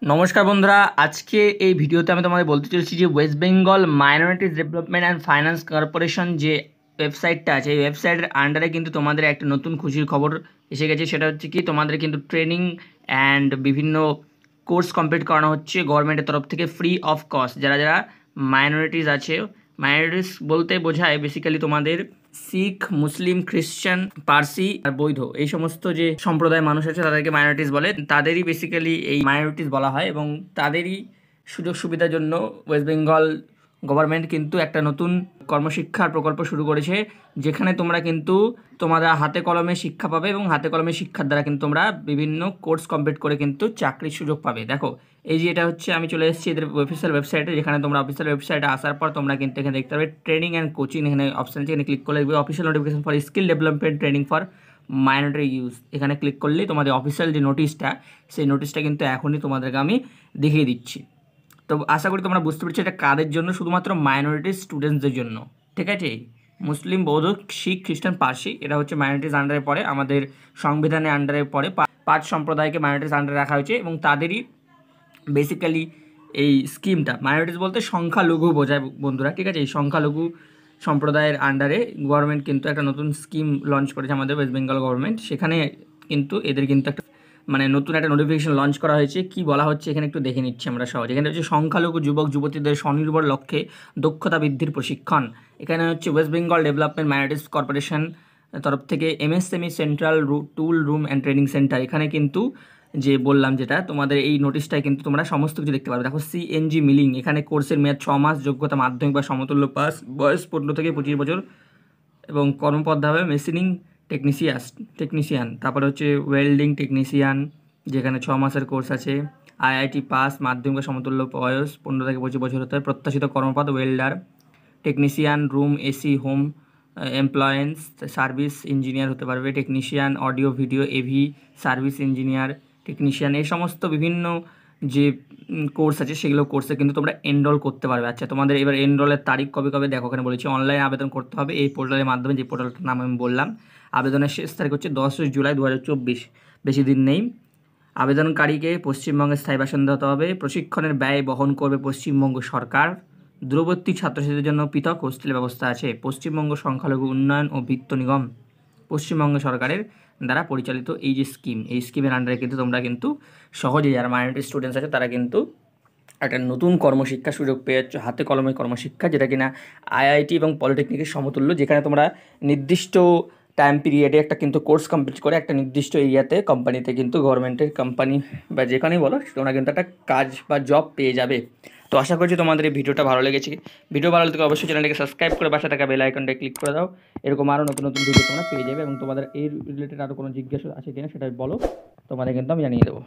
নমস্কার বন্ধুরা, আজকে এই ভিডিওতে আমি তোমাদের বলতে চলেছি যে West Bengal minorities development and finance corporation যে ওয়েবসাইটটা আছে, এই ওয়েবসাইটের আন্ডারে কিন্তু তোমাদের একটা নতুন খুশির খবর এসে গেছে। সেটা হচ্ছে কি, তোমাদের কিন্তু ট্রেনিং অ্যান্ড বিভিন্ন কোর্স কমপ্লিট করানো হচ্ছে গভর্নমেন্টের তরফ থেকে ফ্রি অফ কস্ট। যারা যারা মাইনরিটিস আছে, মাইনরিটিস বলতে বোঝায় বেসিক্যালি তোমাদের শিখ, মুসলিম, খ্রিশ্চান, পার্সি আর বৈধ, এই সমস্ত যে সম্প্রদায়ের মানুষ আছে তাদেরকে মাইনরিটিস বলে। তাদেরই বেসিক্যালি এই মাইনরিটিস বলা হয় এবং তাদেরই সুযোগ সুবিধার জন্য ওয়েস্ট বেঙ্গল গভর্নমেন্ট কিন্তু একটা নতুন কর্মশিক্ষার প্রকল্প শুরু করেছে, যেখানে তোমরা কিন্তু তোমাদের হাতে কলমে শিক্ষা পাবে এবং হাতে কলমে শিক্ষার দ্বারা কিন্তু তোমরা বিভিন্ন কোর্স কমপ্লিট করে কিন্তু চাকরির সুযোগ পাবে। দেখো, এই যে এটা হচ্ছে, আমি চলে এসেছি এদের অফিসিয়াল ওয়েবসাইটে, যেখানে তোমরা অফিসিয়াল ওয়েবসাইটে আসার পর তোমরা কিন্তু এখানে দেখতে পাবে ট্রেনিং অ্যান্ড কোচিং, এখানে অপশান আছে, এখানে ক্লিক করলে দেখবে official notification for skill development training for minority use. এখানে ক্লিক করলেই তোমাদের অফিসিয়াল যে নোটিশটা, সেই নোটিশটা কিন্তু এখনই তোমাদেরকে আমি দেখিয়ে দিচ্ছি। তো আশা করি তোমরা বুঝতে পারছো এটা কাদের জন্য, শুধুমাত্র মাইনরিটি স্টুডেন্টসদের জন্য, ঠিক আছে? মুসলিম, বৌদ্ধ, শিখ, খ্রিস্টান, পার্সি, এটা হচ্ছে মাইনরিটিস আন্ডারে পড়ে, আমাদের সংবিধানের আন্ডারে পড়ে। পাঁচ সম্প্রদায়কে মাইনরিটিস আন্ডারে রাখা হয়েছে এবং তাদেরই বেসিক্যালি এই স্কিমটা, মাইনরিটিস বলতে সংখ্যালঘু বোঝায় বন্ধুরা, ঠিক আছে? এই সংখ্যালঘু সম্প্রদায়ের আন্ডারে গভর্নমেন্ট কিন্তু একটা নতুন স্কিম লঞ্চ করেছে আমাদের ওয়েস্ট বেঙ্গল গভর্নমেন্ট। সেখানে কিন্তু এদের কিন্তু একটা নতুন একটা নোটিফিকেশন লঞ্চ করা হয়েছে। কি বলা হচ্ছে এখানে একটু দেখে নিচ্ছি আমরা সহজ। এখানে হচ্ছে সংখ্যালঘু যুবক যুবতীদের স্বনির্ভর লক্ষ্যে দক্ষতা বৃদ্ধির প্রশিক্ষণ। এখানে হচ্ছে West Bengal development minorities corporation তরফ থেকে MSME central tool room and training centre, এখানে কিন্তু যে বললাম যেটা তোমাদের এই নোটিশটায় কিন্তু তোমরা সমস্ত কিছু দেখতে পারবে। দেখো, সিএনজি মিলিং, এখানে কোর্সের মেয়াদ 6 মাস, যোগ্যতা মাধ্যমিক বা সমতুল্য পাস, বয়স 15 থেকে 25 বছর এবং কর্মপদ হবে মেশিনিং টেকনিশিয়ান। তারপরে হচ্ছে ওয়েল্ডিং টেকনিশিয়ান, যেখানে 6 মাসের কোর্স আছে। আইআইটি পাস, মাধ্যমিক বা সমতুল্য বয়স 15 থেকে 25 বছর হতে হয়। প্রত্যাশিত কর্মপদ welder, technician, room AC, home appliances, service engineer হতে পারবে, technician, audio video AV, service engineer, technician, এই সমস্ত বিভিন্ন যে কোর্স আছে সেগুলো কোর্সে কিন্তু তোমরা এনরোল করতে পারবে। আচ্ছা, তোমাদের এবার এনরোলের তারিখ কবে কবে দেখো, ওখানে বলেছি অনলাইন আবেদন করতে হবে এই পোর্টালের মাধ্যমে, যে পোর্টালটার নাম আমি বললাম। আবেদনের শেষ তারিখ হচ্ছে 10 জুলাই 2024, বেশি দিন নেই। আবেদনকারীকে পশ্চিমবঙ্গের স্থায়ী বাসিন্দা হতে হবে। প্রশিক্ষণের ব্যয় বহন করবে পশ্চিমবঙ্গ সরকার। দূরবর্তী ছাত্রছাত্রীদের জন্য পৃথক হোস্টেল ব্যবস্থা আছে। পশ্চিমবঙ্গ সংখ্যালঘু উন্নয়ন ও বিত্ত নিগম, পশ্চিমবঙ্গ সরকারের দ্বারা পরিচালিত এই যে স্কিম, এই স্কিমের আন্ডারে কিন্তু তোমরা কিন্তু সহজেই, যারা মাইনরিটি স্টুডেন্টস আছে তারা কিন্তু একটা নতুন কর্মশিক্ষা সুযোগ পেয়ে যাচ্ছ, হাতে কলমে কর্মশিক্ষা, যেটা কিনা আইআইটি এবং পলিটেকনিকের সমতুল্য, যেখানে তোমরা নির্দিষ্ট টাইম পিরিয়ডে একটা কিন্তু কোর্স কমপ্লিট করে একটা নির্দিষ্ট এরিয়াতে কোম্পানিতে কিন্তু গভর্নমেন্টের কোম্পানি বা যেখানেই বলো তোমরা কিন্তু একটা কাজ বা জব পেয়ে যাবে। তো আশা করছি তোমাদের এই ভিডিওটা ভালো লেগেছে। ভিডিও ভালো লাগলে অবশ্যই চ্যানেলটিকে সাবস্ক্রাইব করে পাশে থাকা বেল আইকনটা ক্লিক করে দাও। এরকম আরও নতুন নতুন ভিডিও তোমরা পেয়ে যাবে এবং তোমাদের এই রিলেটেড আরও কোনো জিজ্ঞাসা আছে কিনা সেটা বলো, তোমাদের কিন্তু আমি জানিয়ে দেবো।